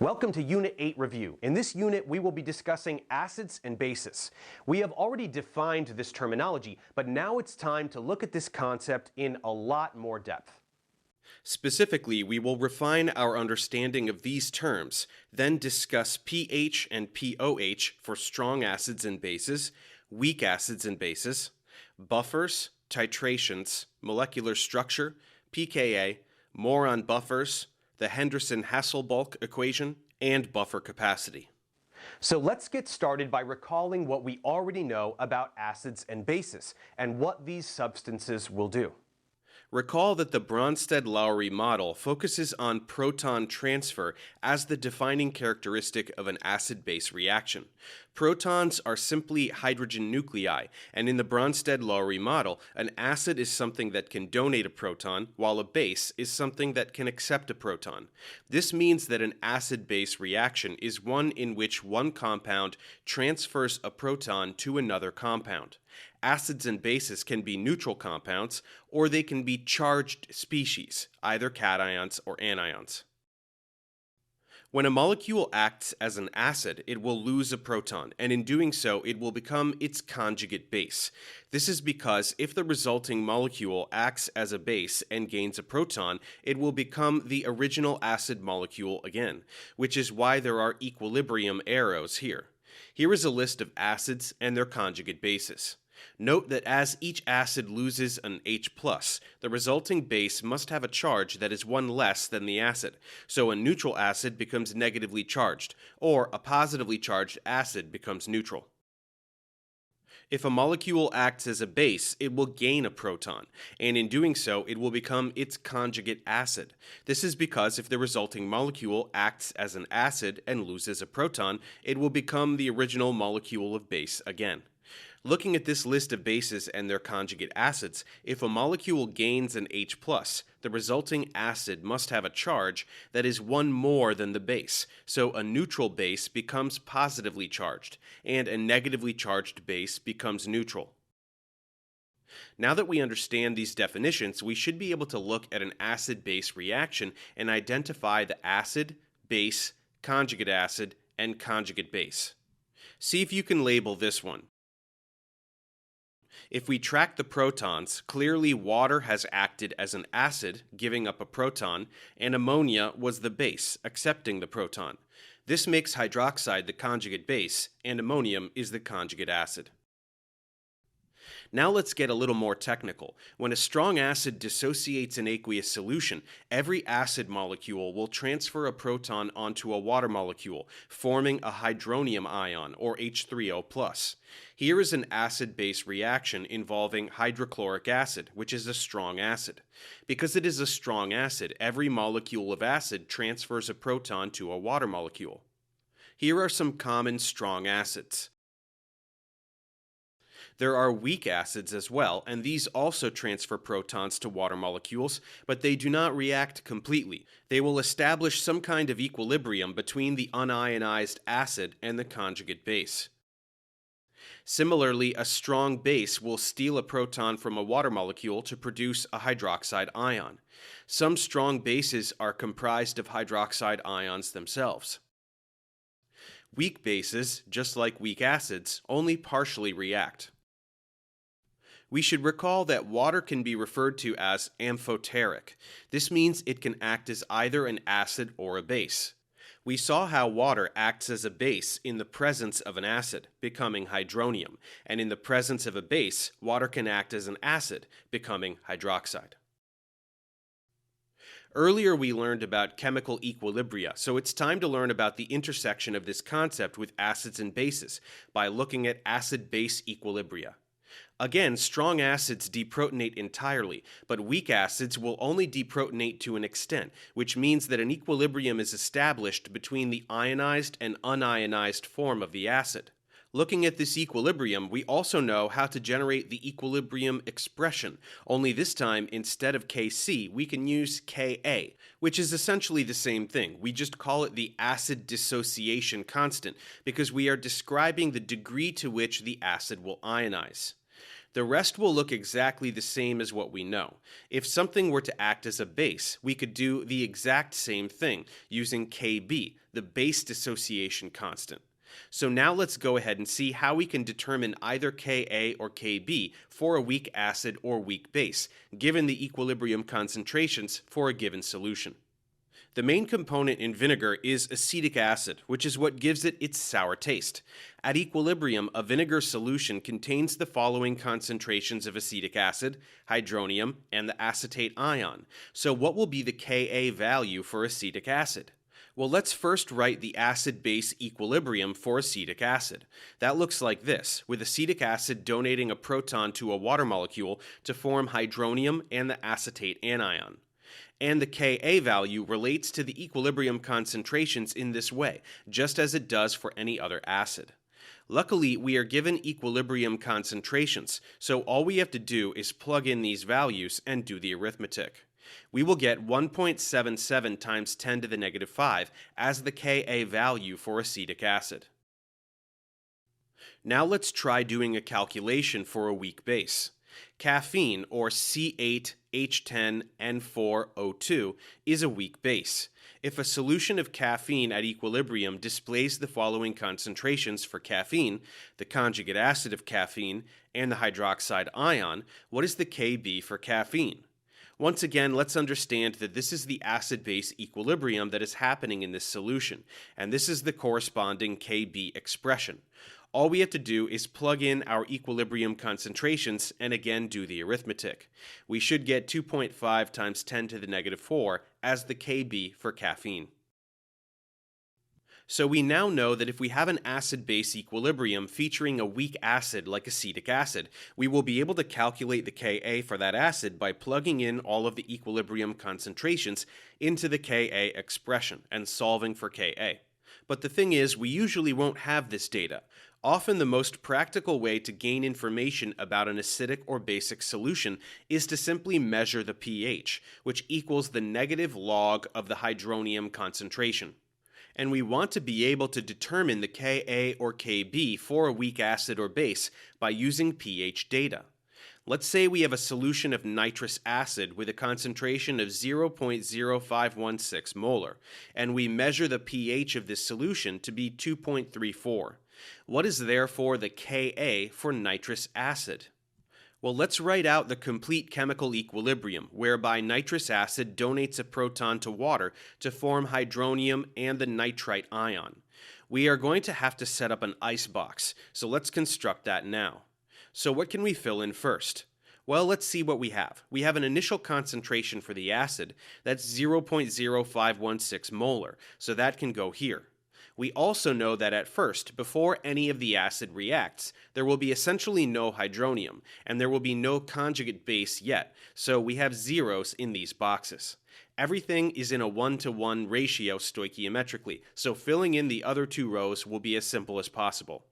Welcome to Unit 8 Review. In this unit, we will be discussing acids and bases. We have already defined this terminology, but now it's time to look at this concept in a lot more depth. Specifically, we will refine our understanding of these terms, then discuss pH and pOH for strong acids and bases, weak acids and bases, buffers, titrations, molecular structure, pKa, more on buffers, the Henderson-Hasselbalch equation, and buffer capacity. So let's get started by recalling what we already know about acids and bases, and what these substances will do. Recall that the Bronsted-Lowry model focuses on proton transfer as the defining characteristic of an acid-base reaction. Protons are simply hydrogen nuclei, and in the Bronsted-Lowry model, an acid is something that can donate a proton, while a base is something that can accept a proton. This means that an acid-base reaction is one in which one compound transfers a proton to another compound. Acids and bases can be neutral compounds, or they can be charged species, either cations or anions. When a molecule acts as an acid, it will lose a proton, and in doing so, it will become its conjugate base. This is because if the resulting molecule acts as a base and gains a proton, it will become the original acid molecule again, which is why there are equilibrium arrows here. Here is a list of acids and their conjugate bases. Note that as each acid loses an H+, the resulting base must have a charge that is one less than the acid, so a neutral acid becomes negatively charged, or a positively charged acid becomes neutral. If a molecule acts as a base, it will gain a proton, and in doing so, it will become its conjugate acid. This is because if the resulting molecule acts as an acid and loses a proton, it will become the original molecule of base again. Looking at this list of bases and their conjugate acids, if a molecule gains an H+, the resulting acid must have a charge that is one more than the base, so a neutral base becomes positively charged, and a negatively charged base becomes neutral. Now that we understand these definitions, we should be able to look at an acid-base reaction and identify the acid, base, conjugate acid, and conjugate base. See if you can label this one. If we track the protons, clearly water has acted as an acid, giving up a proton, and ammonia was the base, accepting the proton. This makes hydroxide the conjugate base, and ammonium is the conjugate acid. Now let's get a little more technical. When a strong acid dissociates an aqueous solution, every acid molecule will transfer a proton onto a water molecule, forming a hydronium ion, or H3O+. Here is an acid-base reaction involving hydrochloric acid, which is a strong acid. Because it is a strong acid, every molecule of acid transfers a proton to a water molecule. Here are some common strong acids. There are weak acids as well, and these also transfer protons to water molecules, but they do not react completely. They will establish some kind of equilibrium between the unionized acid and the conjugate base. Similarly, a strong base will steal a proton from a water molecule to produce a hydroxide ion. Some strong bases are comprised of hydroxide ions themselves. Weak bases, just like weak acids, only partially react. We should recall that water can be referred to as amphoteric. This means it can act as either an acid or a base. We saw how water acts as a base in the presence of an acid, becoming hydronium, and in the presence of a base, water can act as an acid, becoming hydroxide. Earlier we learned about chemical equilibria, so it's time to learn about the intersection of this concept with acids and bases by looking at acid-base equilibria. Again, strong acids deprotonate entirely, but weak acids will only deprotonate to an extent, which means that an equilibrium is established between the ionized and unionized form of the acid. Looking at this equilibrium, we also know how to generate the equilibrium expression, only this time, instead of Kc, we can use Ka, which is essentially the same thing. We just call it the acid dissociation constant, because we are describing the degree to which the acid will ionize. The rest will look exactly the same as what we know. If something were to act as a base, we could do the exact same thing using Kb, the base dissociation constant. So now let's go ahead and see how we can determine either Ka or Kb for a weak acid or weak base, given the equilibrium concentrations for a given solution. The main component in vinegar is acetic acid, which is what gives it its sour taste. At equilibrium, a vinegar solution contains the following concentrations of acetic acid, hydronium, and the acetate ion. So what will be the Ka value for acetic acid? Well, let's first write the acid-base equilibrium for acetic acid. That looks like this, with acetic acid donating a proton to a water molecule to form hydronium and the acetate anion. And the Ka value relates to the equilibrium concentrations in this way, just as it does for any other acid. Luckily, we are given equilibrium concentrations, so all we have to do is plug in these values and do the arithmetic. We will get 1.77 times 10 to the negative 5 as the Ka value for acetic acid. Now let's try doing a calculation for a weak base. Caffeine, or C8H10N4O2, is a weak base. If a solution of caffeine at equilibrium displays the following concentrations for caffeine, the conjugate acid of caffeine, and the hydroxide ion, what is the Kb for caffeine? Once again, let's understand that this is the acid-base equilibrium that is happening in this solution, and this is the corresponding Kb expression. All we have to do is plug in our equilibrium concentrations and again do the arithmetic. We should get 2.5 times 10 to the negative 4 as the Kb for caffeine. So we now know that if we have an acid-base equilibrium featuring a weak acid like acetic acid, we will be able to calculate the Ka for that acid by plugging in all of the equilibrium concentrations into the Ka expression and solving for Ka. But the thing is, we usually won't have this data. Often the most practical way to gain information about an acidic or basic solution is to simply measure the pH, which equals the negative log of the hydronium concentration. And we want to be able to determine the Ka or Kb for a weak acid or base by using pH data. Let's say we have a solution of nitrous acid with a concentration of 0.0516 molar, and we measure the pH of this solution to be 2.34. What is therefore the Ka for nitrous acid? Well, let's write out the complete chemical equilibrium, whereby nitrous acid donates a proton to water to form hydronium and the nitrite ion. We are going to have to set up an icebox, so let's construct that now. So what can we fill in first? Well, let's see what we have. We have an initial concentration for the acid that's 0.0516 molar, so that can go here. We also know that at first, before any of the acid reacts, there will be essentially no hydronium, and there will be no conjugate base yet, so we have zeros in these boxes. Everything is in a 1-to-1 ratio stoichiometrically, so filling in the other two rows will be as simple as possible.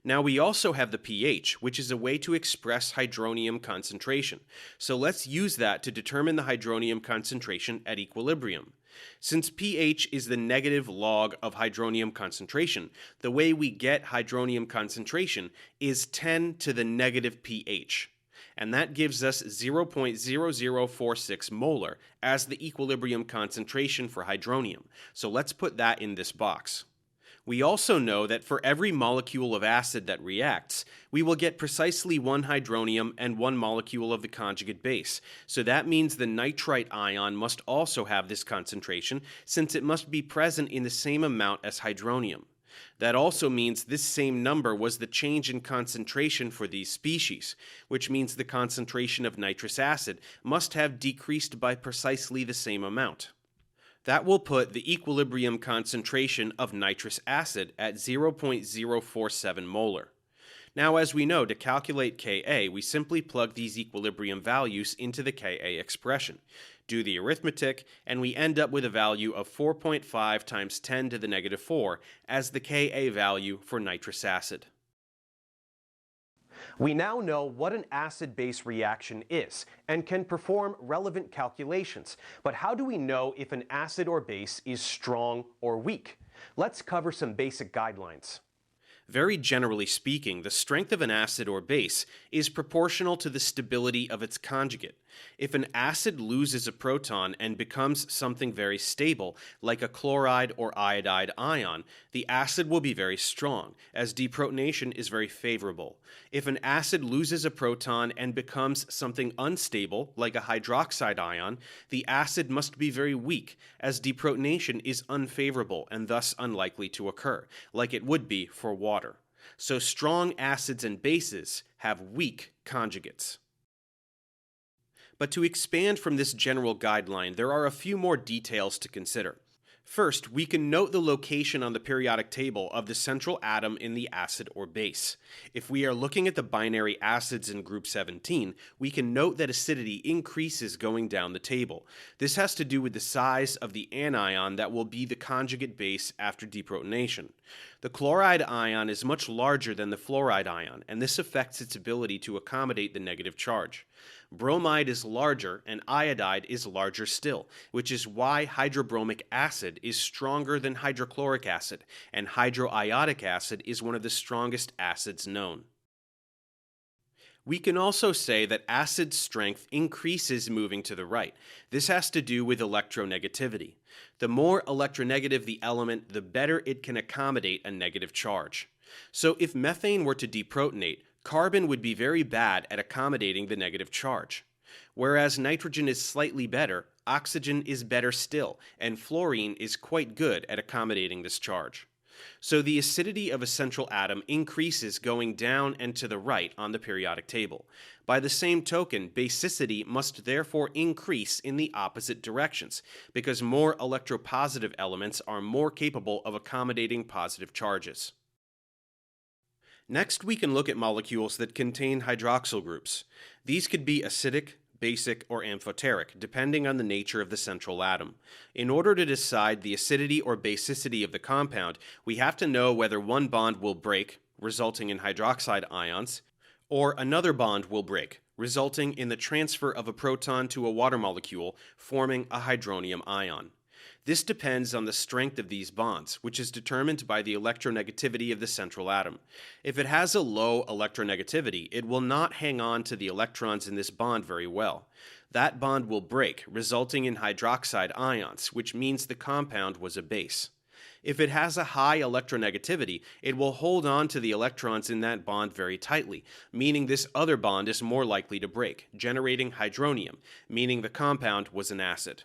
Now we also have the pH, which is a way to express hydronium concentration, so let's use that to determine the hydronium concentration at equilibrium. Since pH is the negative log of hydronium concentration, the way we get hydronium concentration is 10 to the negative pH. And that gives us 0.0046 molar as the equilibrium concentration for hydronium. So let's put that in this box. We also know that for every molecule of acid that reacts, we will get precisely one hydronium and one molecule of the conjugate base. So that means the nitrite ion must also have this concentration, since it must be present in the same amount as hydronium. That also means this same number was the change in concentration for these species, which means the concentration of nitrous acid must have decreased by precisely the same amount. That will put the equilibrium concentration of nitrous acid at 0.047 molar. Now, as we know, to calculate Ka, we simply plug these equilibrium values into the Ka expression, do the arithmetic, and we end up with a value of 4.5 times 10 to the negative 4 as the Ka value for nitrous acid. We now know what an acid-base reaction is and can perform relevant calculations. But how do we know if an acid or base is strong or weak? Let's cover some basic guidelines. Very generally speaking, the strength of an acid or base is proportional to the stability of its conjugate. If an acid loses a proton and becomes something very stable, like a chloride or iodide ion, the acid will be very strong, as deprotonation is very favorable. If an acid loses a proton and becomes something unstable, like a hydroxide ion, the acid must be very weak, as deprotonation is unfavorable and thus unlikely to occur, like it would be for water. So strong acids and bases have weak conjugates. But to expand from this general guideline, there are a few more details to consider. First, we can note the location on the periodic table of the central atom in the acid or base. If we are looking at the binary acids in group 17, we can note that acidity increases going down the table. This has to do with the size of the anion that will be the conjugate base after deprotonation. The chloride ion is much larger than the fluoride ion, and this affects its ability to accommodate the negative charge. Bromide is larger and iodide is larger still, which is why hydrobromic acid is stronger than hydrochloric acid, and hydroiodic acid is one of the strongest acids known. We can also say that acid strength increases moving to the right. This has to do with electronegativity. The more electronegative the element, the better it can accommodate a negative charge. So if methane were to deprotonate, carbon would be very bad at accommodating the negative charge. Whereas nitrogen is slightly better, oxygen is better still, and fluorine is quite good at accommodating this charge. So the acidity of a central atom increases going down and to the right on the periodic table. By the same token, basicity must therefore increase in the opposite directions, because more electropositive elements are more capable of accommodating positive charges. Next, we can look at molecules that contain hydroxyl groups. These could be acidic, basic, or amphoteric, depending on the nature of the central atom. In order to decide the acidity or basicity of the compound, we have to know whether one bond will break, resulting in hydroxide ions, or another bond will break, resulting in the transfer of a proton to a water molecule, forming a hydronium ion. This depends on the strength of these bonds, which is determined by the electronegativity of the central atom. If it has a low electronegativity, it will not hang on to the electrons in this bond very well. That bond will break, resulting in hydroxide ions, which means the compound was a base. If it has a high electronegativity, it will hold on to the electrons in that bond very tightly, meaning this other bond is more likely to break, generating hydronium, meaning the compound was an acid.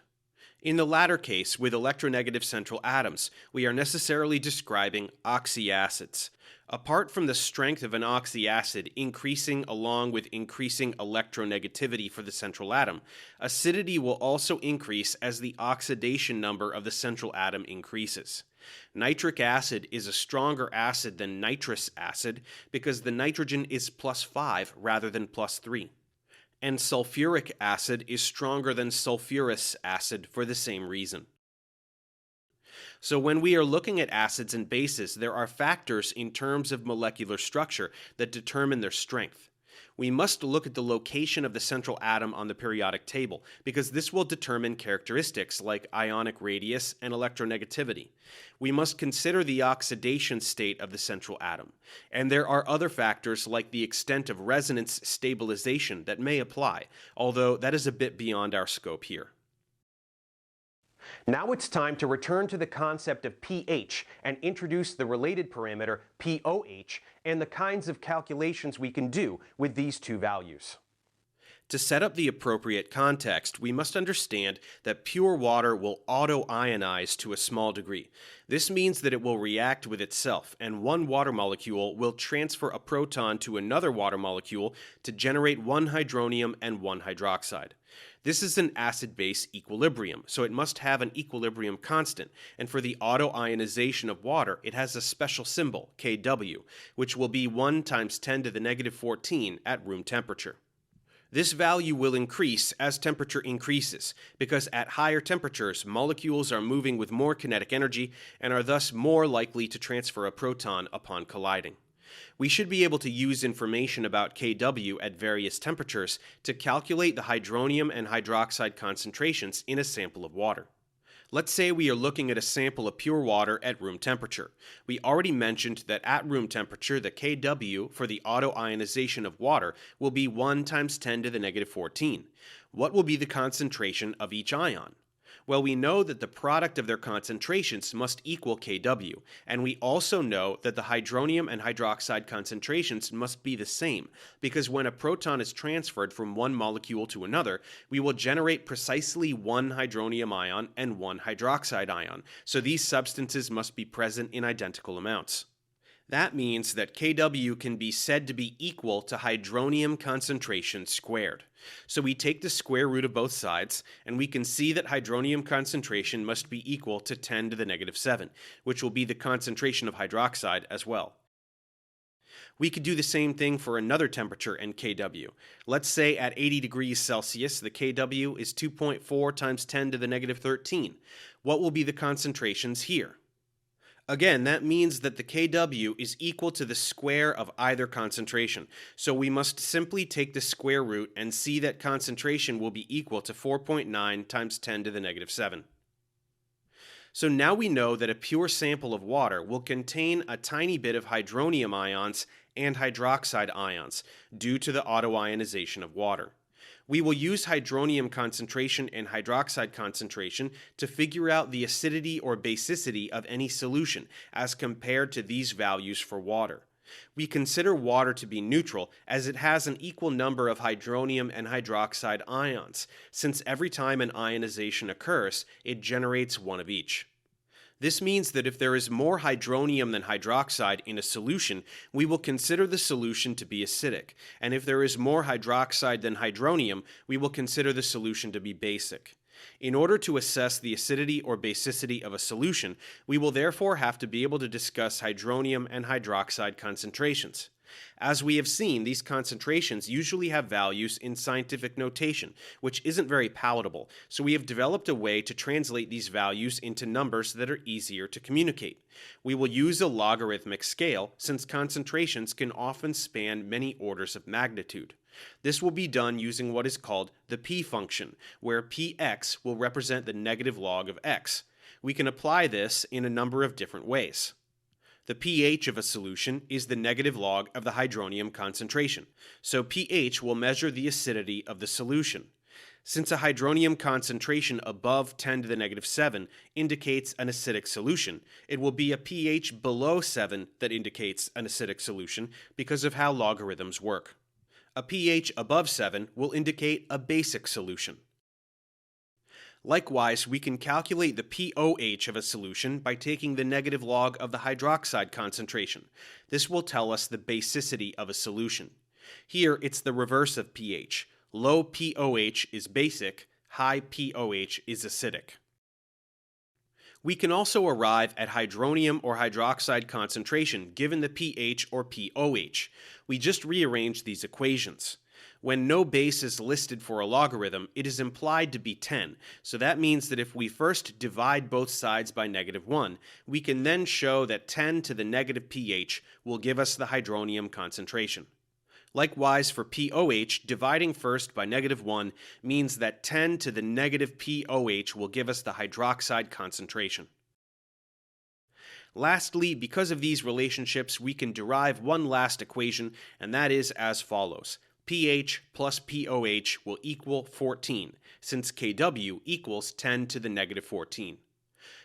In the latter case, with electronegative central atoms, we are necessarily describing oxyacids. Apart from the strength of an oxyacid increasing along with increasing electronegativity for the central atom, acidity will also increase as the oxidation number of the central atom increases. Nitric acid is a stronger acid than nitrous acid because the nitrogen is +5 rather than +3. And sulfuric acid is stronger than sulfurous acid for the same reason. So when we are looking at acids and bases, there are factors in terms of molecular structure that determine their strength. We must look at the location of the central atom on the periodic table, because this will determine characteristics like ionic radius and electronegativity. We must consider the oxidation state of the central atom, and there are other factors like the extent of resonance stabilization that may apply, although that is a bit beyond our scope here. Now it's time to return to the concept of pH and introduce the related parameter pOH and the kinds of calculations we can do with these two values. To set up the appropriate context, we must understand that pure water will auto-ionize to a small degree. This means that it will react with itself, and one water molecule will transfer a proton to another water molecule to generate one hydronium and one hydroxide. This is an acid-base equilibrium, so it must have an equilibrium constant, and for the auto-ionization of water, it has a special symbol, Kw, which will be 1 × 10 to the -14 at room temperature. This value will increase as temperature increases, because at higher temperatures, molecules are moving with more kinetic energy and are thus more likely to transfer a proton upon colliding. We should be able to use information about Kw at various temperatures to calculate the hydronium and hydroxide concentrations in a sample of water. Let's say we are looking at a sample of pure water at room temperature. We already mentioned that at room temperature, the Kw for the autoionization of water will be 1 times 10 to the negative 14. What will be the concentration of each ion? Well, we know that the product of their concentrations must equal Kw, and we also know that the hydronium and hydroxide concentrations must be the same, because when a proton is transferred from one molecule to another, we will generate precisely one hydronium ion and one hydroxide ion, so these substances must be present in identical amounts. That means that Kw can be said to be equal to hydronium concentration squared. So we take the square root of both sides, and we can see that hydronium concentration must be equal to 10 to the negative 7, which will be the concentration of hydroxide as well. We could do the same thing for another temperature and Kw. Let's say at 80 degrees Celsius, the Kw is 2.4 times 10 to the negative 13. What will be the concentrations here? Again, that means that the Kw is equal to the square of either concentration, so we must simply take the square root and see that concentration will be equal to 4.9 times 10 to the negative 7. So now we know that a pure sample of water will contain a tiny bit of hydronium ions and hydroxide ions due to the autoionization of water. We will use hydronium concentration and hydroxide concentration to figure out the acidity or basicity of any solution as compared to these values for water. We consider water to be neutral as it has an equal number of hydronium and hydroxide ions, since every time an ionization occurs, it generates one of each. This means that if there is more hydronium than hydroxide in a solution, we will consider the solution to be acidic, and if there is more hydroxide than hydronium, we will consider the solution to be basic. In order to assess the acidity or basicity of a solution, we will therefore have to be able to discuss hydronium and hydroxide concentrations. As we have seen, these concentrations usually have values in scientific notation, which isn't very palatable, so we have developed a way to translate these values into numbers that are easier to communicate. We will use a logarithmic scale, since concentrations can often span many orders of magnitude. This will be done using what is called the p function, where px will represent the negative log of x. We can apply this in a number of different ways. The pH of a solution is the negative log of the hydronium concentration, so pH will measure the acidity of the solution. Since a hydronium concentration above 10 to the negative 7 indicates an acidic solution, it will be a pH below 7 that indicates an acidic solution because of how logarithms work. A pH above 7 will indicate a basic solution. Likewise, we can calculate the pOH of a solution by taking the negative log of the hydroxide concentration. This will tell us the basicity of a solution. Here, it's the reverse of pH. Low pOH is basic, high pOH is acidic. We can also arrive at hydronium or hydroxide concentration given the pH or pOH. We just rearrange these equations. When no base is listed for a logarithm, it is implied to be 10, so that means that if we first divide both sides by negative 1, we can then show that 10 to the negative pH will give us the hydronium concentration. Likewise, for pOH, dividing first by negative 1 means that 10 to the negative pOH will give us the hydroxide concentration. Lastly, because of these relationships, we can derive one last equation, and that is as follows. pH plus pOH will equal 14, since Kw equals 10 to the negative 14.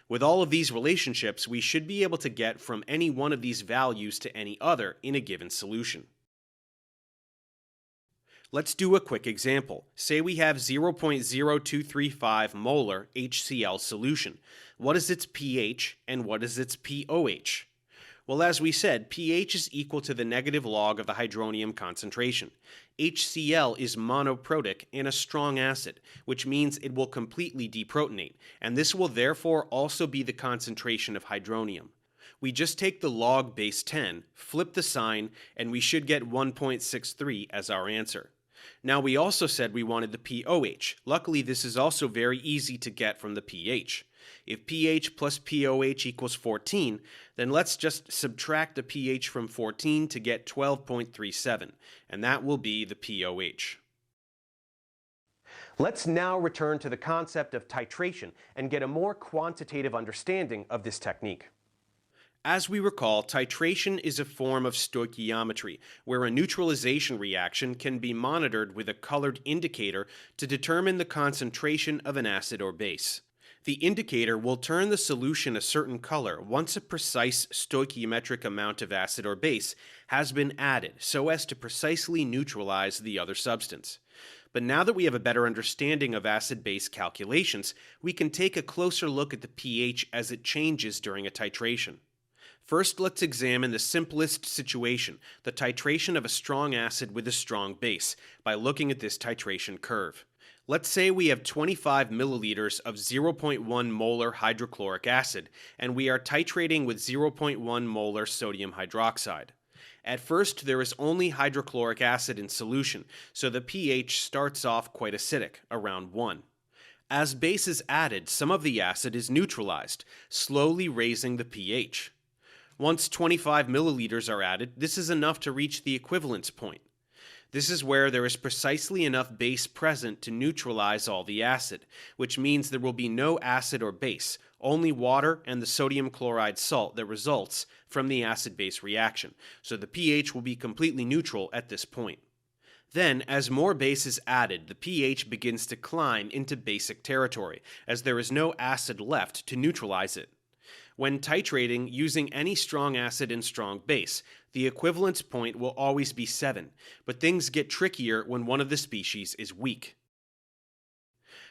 With all of these relationships, we should be able to get from any one of these values to any other in a given solution. Let's do a quick example. Say we have 0.0235 molar HCl solution. What is its pH and what is its pOH? Well, as we said, pH is equal to the negative log of the hydronium concentration. HCl is monoprotic and a strong acid, which means it will completely deprotonate, and this will therefore also be the concentration of hydronium. We just take the log base 10, flip the sign, and we should get 1.63 as our answer. Now, we also said we wanted the pOH. Luckily, this is also very easy to get from the pH. If pH plus pOH equals 14, then let's just subtract the pH from 14 to get 12.37, and that will be the pOH. Let's now return to the concept of titration and get a more quantitative understanding of this technique. As we recall, titration is a form of stoichiometry, where a neutralization reaction can be monitored with a colored indicator to determine the concentration of an acid or base. The indicator will turn the solution a certain color once a precise stoichiometric amount of acid or base has been added so as to precisely neutralize the other substance. But now that we have a better understanding of acid-base calculations, we can take a closer look at the pH as it changes during a titration. First, let's examine the simplest situation, the titration of a strong acid with a strong base, by looking at this titration curve. Let's say we have 25 milliliters of 0.1 molar hydrochloric acid, and we are titrating with 0.1 molar sodium hydroxide. At first, there is only hydrochloric acid in solution, so the pH starts off quite acidic, around 1. As base is added, some of the acid is neutralized, slowly raising the pH. Once 25 milliliters are added, this is enough to reach the equivalence point. This is where there is precisely enough base present to neutralize all the acid, which means there will be no acid or base, only water and the sodium chloride salt that results from the acid-base reaction, so the pH will be completely neutral at this point. Then, as more base is added, the pH begins to climb into basic territory, as there is no acid left to neutralize it. When titrating using any strong acid and strong base, the equivalence point will always be 7, but things get trickier when one of the species is weak.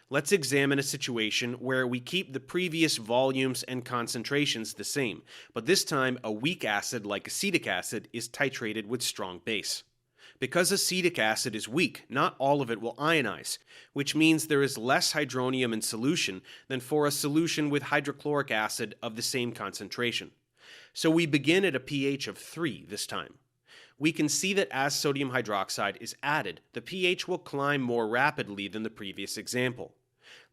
Let's examine a situation where we keep the previous volumes and concentrations the same, but this time a weak acid like acetic acid is titrated with strong base. Because acetic acid is weak, not all of it will ionize, which means there is less hydronium in solution than for a solution with hydrochloric acid of the same concentration. So we begin at a pH of 3 this time. We can see that as sodium hydroxide is added, the pH will climb more rapidly than the previous example.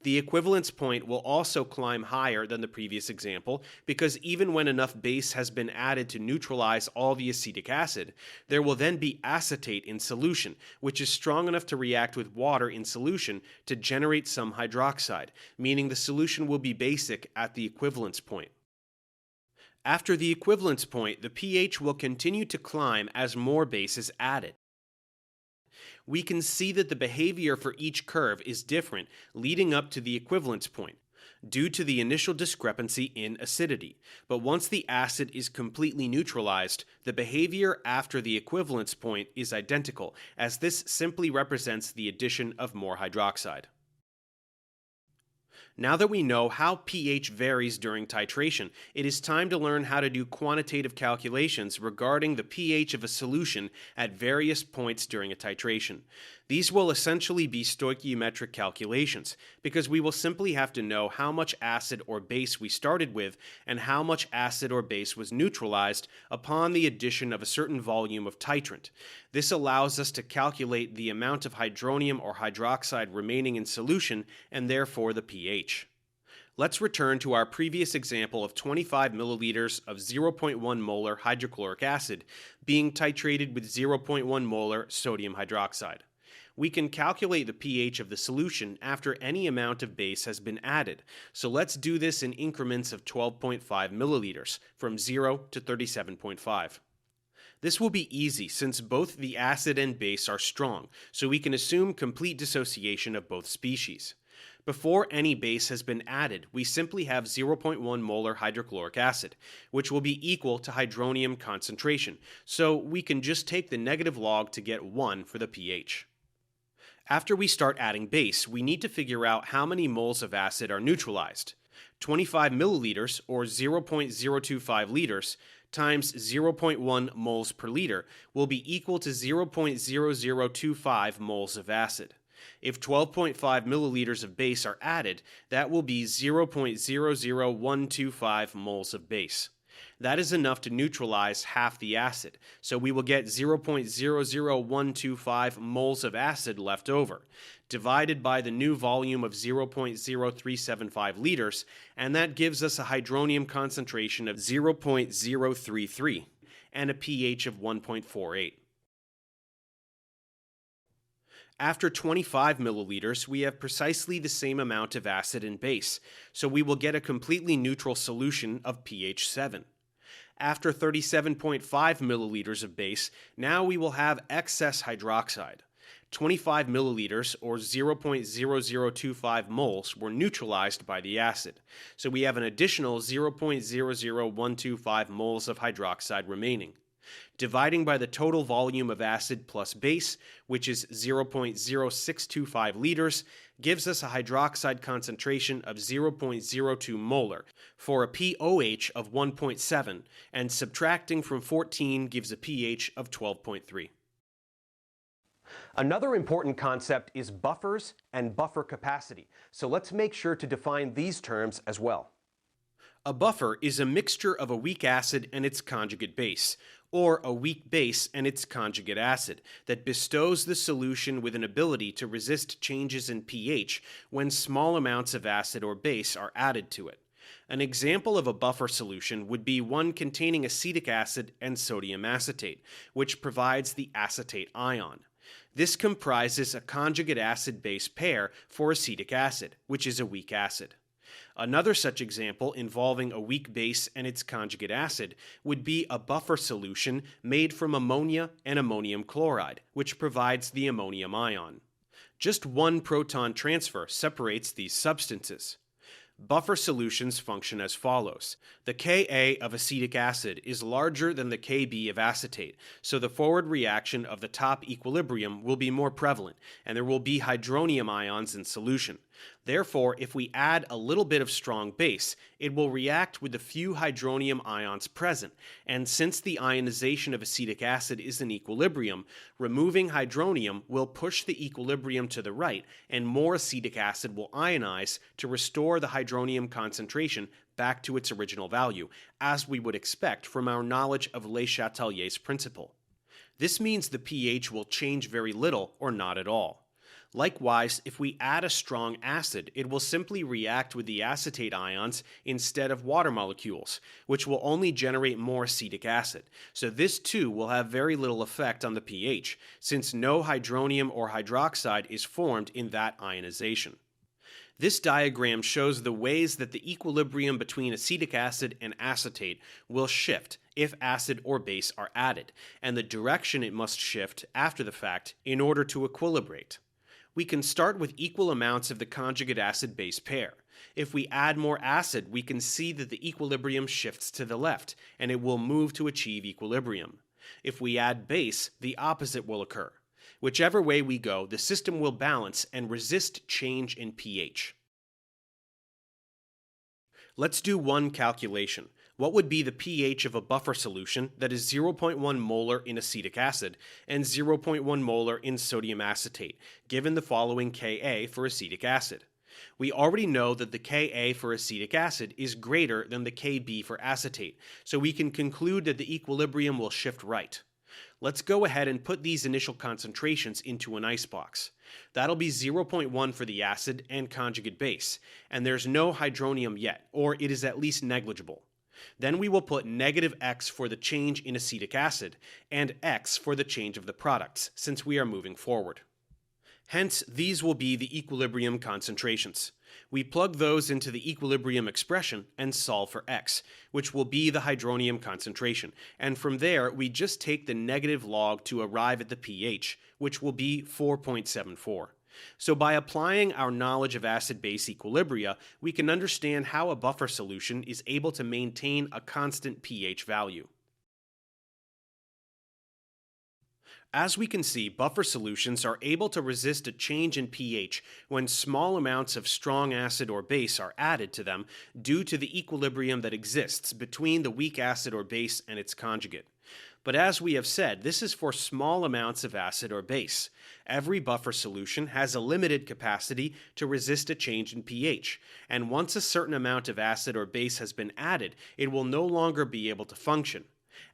The equivalence point will also climb higher than the previous example because even when enough base has been added to neutralize all the acetic acid, there will then be acetate in solution, which is strong enough to react with water in solution to generate some hydroxide, meaning the solution will be basic at the equivalence point. After the equivalence point, the pH will continue to climb as more base is added. We can see that the behavior for each curve is different leading up to the equivalence point, due to the initial discrepancy in acidity. But once the acid is completely neutralized, the behavior after the equivalence point is identical, as this simply represents the addition of more hydroxide. Now that we know how pH varies during titration, it is time to learn how to do quantitative calculations regarding the pH of a solution at various points during a titration. These will essentially be stoichiometric calculations, because we will simply have to know how much acid or base we started with and how much acid or base was neutralized upon the addition of a certain volume of titrant. This allows us to calculate the amount of hydronium or hydroxide remaining in solution and therefore the pH. Let's return to our previous example of 25 milliliters of 0.1 molar hydrochloric acid being titrated with 0.1 molar sodium hydroxide. We can calculate the pH of the solution after any amount of base has been added, so let's do this in increments of 12.5 milliliters, from 0 to 37.5. This will be easy since both the acid and base are strong, so we can assume complete dissociation of both species. Before any base has been added, we simply have 0.1 molar hydrochloric acid, which will be equal to hydronium concentration, so we can just take the negative log to get 1 for the pH. After we start adding base, we need to figure out how many moles of acid are neutralized. 25 milliliters, or 0.025 liters, times 0.1 moles per liter will be equal to 0.0025 moles of acid. If 12.5 milliliters of base are added, that will be 0.00125 moles of base. That is enough to neutralize half the acid, so we will get 0.00125 moles of acid left over, divided by the new volume of 0.0375 liters, and that gives us a hydronium concentration of 0.033 and a pH of 1.48. After 25 milliliters, we have precisely the same amount of acid and base, so we will get a completely neutral solution of pH 7. After 37.5 milliliters of base, now we will have excess hydroxide. 25 milliliters, or 0.0025 moles, were neutralized by the acid, so we have an additional 0.00125 moles of hydroxide remaining. Dividing by the total volume of acid plus base, which is 0.0625 liters, gives us a hydroxide concentration of 0.02 molar, for a pOH of 1.7, and subtracting from 14 gives a pH of 12.3. Another important concept is buffers and buffer capacity, so let's make sure to define these terms as well. A buffer is a mixture of a weak acid and its conjugate base, or a weak base and its conjugate acid, that bestows the solution with an ability to resist changes in pH when small amounts of acid or base are added to it. An example of a buffer solution would be one containing acetic acid and sodium acetate, which provides the acetate ion. This comprises a conjugate acid-base pair for acetic acid, which is a weak acid. Another such example involving a weak base and its conjugate acid would be a buffer solution made from ammonia and ammonium chloride, which provides the ammonium ion. Just one proton transfer separates these substances. Buffer solutions function as follows. The Ka of acetic acid is larger than the Kb of acetate, so the forward reaction of the top equilibrium will be more prevalent, and there will be hydronium ions in solution. Therefore, if we add a little bit of strong base, it will react with the few hydronium ions present, and since the ionization of acetic acid is in equilibrium, removing hydronium will push the equilibrium to the right, and more acetic acid will ionize to restore the hydronium concentration back to its original value, as we would expect from our knowledge of Le Chatelier's principle. This means the pH will change very little or not at all. Likewise, if we add a strong acid, it will simply react with the acetate ions instead of water molecules, which will only generate more acetic acid. So this too will have very little effect on the pH, since no hydronium or hydroxide is formed in that ionization. This diagram shows the ways that the equilibrium between acetic acid and acetate will shift if acid or base are added, and the direction it must shift after the fact in order to equilibrate. We can start with equal amounts of the conjugate acid-base pair. If we add more acid, we can see that the equilibrium shifts to the left, and it will move to achieve equilibrium. If we add base, the opposite will occur. Whichever way we go, the system will balance and resist change in pH. Let's do one calculation. What would be the pH of a buffer solution that is 0.1 molar in acetic acid and 0.1 molar in sodium acetate, given the following Ka for acetic acid? We already know that the Ka for acetic acid is greater than the Kb for acetate, so we can conclude that the equilibrium will shift right. Let's go ahead and put these initial concentrations into an icebox. That'll be 0.1 for the acid and conjugate base, and there's no hydronium yet, or it is at least negligible. Then we will put negative X for the change in acetic acid, and X for the change of the products, since we are moving forward. Hence, these will be the equilibrium concentrations. We plug those into the equilibrium expression and solve for X, which will be the hydronium concentration, and from there we just take the negative log to arrive at the pH, which will be 4.74. So by applying our knowledge of acid-base equilibria, we can understand how a buffer solution is able to maintain a constant pH value. As we can see, buffer solutions are able to resist a change in pH when small amounts of strong acid or base are added to them due to the equilibrium that exists between the weak acid or base and its conjugate. But as we have said, this is for small amounts of acid or base. Every buffer solution has a limited capacity to resist a change in pH, and once a certain amount of acid or base has been added, it will no longer be able to function.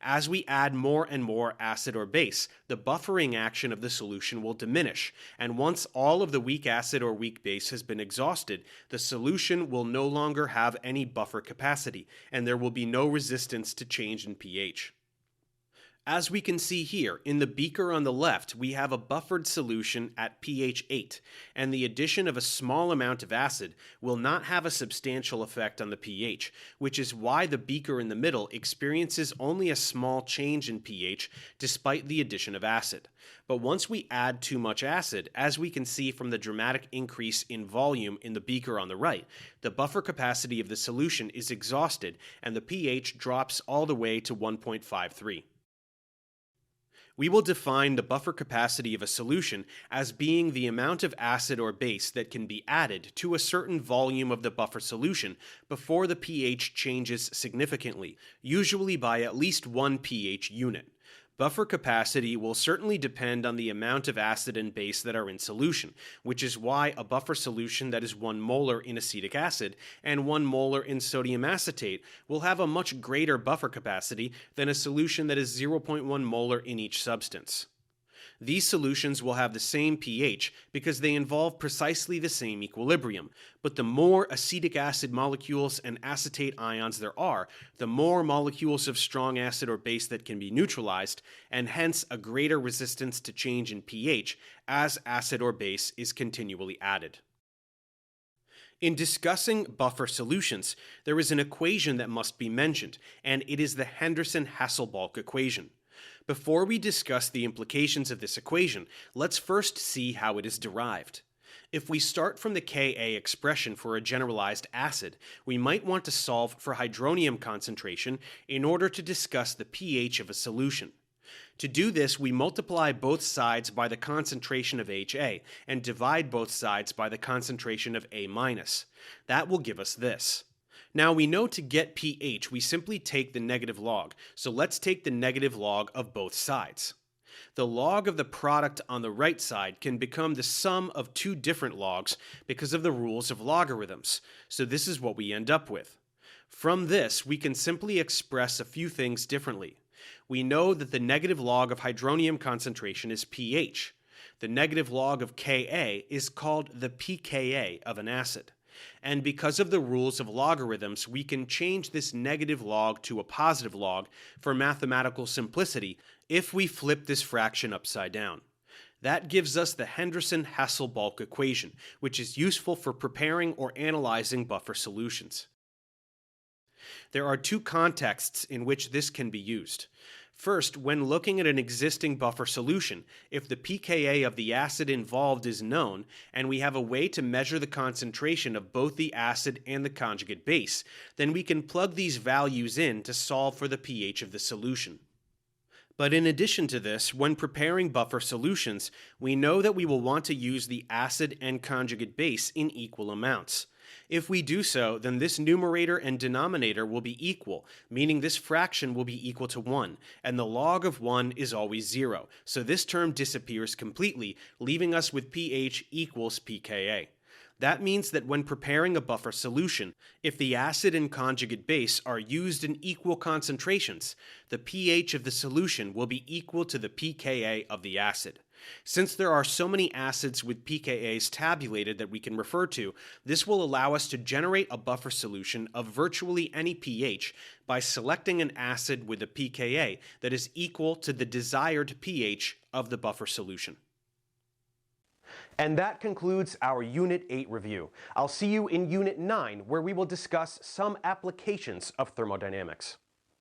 As we add more and more acid or base, the buffering action of the solution will diminish, and once all of the weak acid or weak base has been exhausted, the solution will no longer have any buffer capacity, and there will be no resistance to change in pH. As we can see here, in the beaker on the left, we have a buffered solution at pH 8, and the addition of a small amount of acid will not have a substantial effect on the pH, which is why the beaker in the middle experiences only a small change in pH despite the addition of acid. But once we add too much acid, as we can see from the dramatic increase in volume in the beaker on the right, the buffer capacity of the solution is exhausted and the pH drops all the way to 1.53. We will define the buffer capacity of a solution as being the amount of acid or base that can be added to a certain volume of the buffer solution before the pH changes significantly, usually by at least 1 pH unit. Buffer capacity will certainly depend on the amount of acid and base that are in solution, which is why a buffer solution that is 1 molar in acetic acid and 1 molar in sodium acetate will have a much greater buffer capacity than a solution that is 0.1 molar in each substance. These solutions will have the same pH because they involve precisely the same equilibrium, but the more acetic acid molecules and acetate ions there are, the more molecules of strong acid or base that can be neutralized, and hence a greater resistance to change in pH as acid or base is continually added. In discussing buffer solutions, there is an equation that must be mentioned, and it is the Henderson-Hasselbalch equation. Before we discuss the implications of this equation, let's first see how it is derived. If we start from the Ka expression for a generalized acid, we might want to solve for hydronium concentration in order to discuss the pH of a solution. To do this, we multiply both sides by the concentration of Ha and divide both sides by the concentration of A-. That will give us this. Now we know to get pH we simply take the negative log, so let's take the negative log of both sides. The log of the product on the right side can become the sum of two different logs because of the rules of logarithms, so this is what we end up with. From this, we can simply express a few things differently. We know that the negative log of hydronium concentration is pH. The negative log of Ka is called the pKa of an acid. And because of the rules of logarithms, we can change this negative log to a positive log for mathematical simplicity if we flip this fraction upside down. That gives us the Henderson-Hasselbalch equation, which is useful for preparing or analyzing buffer solutions. There are two contexts in which this can be used. First, when looking at an existing buffer solution, if the pKa of the acid involved is known, and we have a way to measure the concentration of both the acid and the conjugate base, then we can plug these values in to solve for the pH of the solution. But in addition to this, when preparing buffer solutions, we know that we will want to use the acid and conjugate base in equal amounts. If we do so, then this numerator and denominator will be equal, meaning this fraction will be equal to 1, and the log of 1 is always 0, so this term disappears completely, leaving us with pH equals pKa. That means that when preparing a buffer solution, if the acid and conjugate base are used in equal concentrations, the pH of the solution will be equal to the pKa of the acid. Since there are so many acids with pKa's tabulated that we can refer to, this will allow us to generate a buffer solution of virtually any pH by selecting an acid with a pKa that is equal to the desired pH of the buffer solution. And that concludes our Unit 8 review. I'll see you in Unit 9, where we will discuss some applications of thermodynamics.